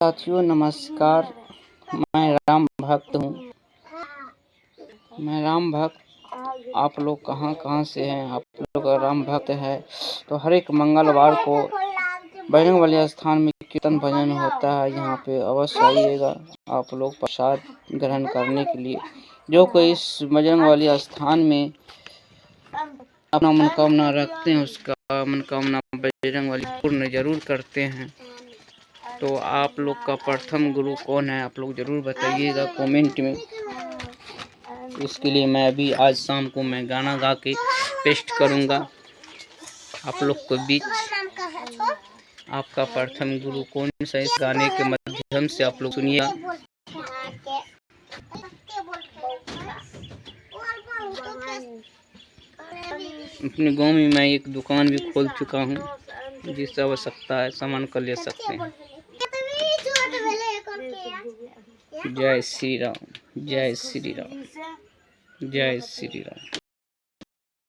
साथियों नमस्कार। मैं राम भक्त हूँ। मैं राम भक्त। आप लोग कहाँ कहाँ से हैं? आप लोग अगर राम भक्त है तो हर एक मंगलवार को बजरंग बली स्थान में कीर्तन भजन होता है। यहाँ पे अवश्य आइएगा आप लोग प्रसाद ग्रहण करने के लिए। जो कोई इस बजरंग बली स्थान में अपना मनोकामना रखते हैं उसका मनोकामना बजरंग बली पूर्ण जरूर करते हैं। तो आप लोग का प्रथम गुरु कौन है? आप लोग जरूर बताइएगा कमेंट में। इसके लिए मैं अभी आज शाम को मैं गाना गा के पेस्ट करूँगा आप लोग को बीच। आपका प्रथम गुरु कौन सा? इस गाने के माध्यम से आप लोग सुनिए। अपने गांव में मैं एक दुकान भी खोल चुका हूँ, जिससे आवश्यकता है सामान कर ले सकते हैं। जय श्री राम, जय श्री राम, जय श्री राम।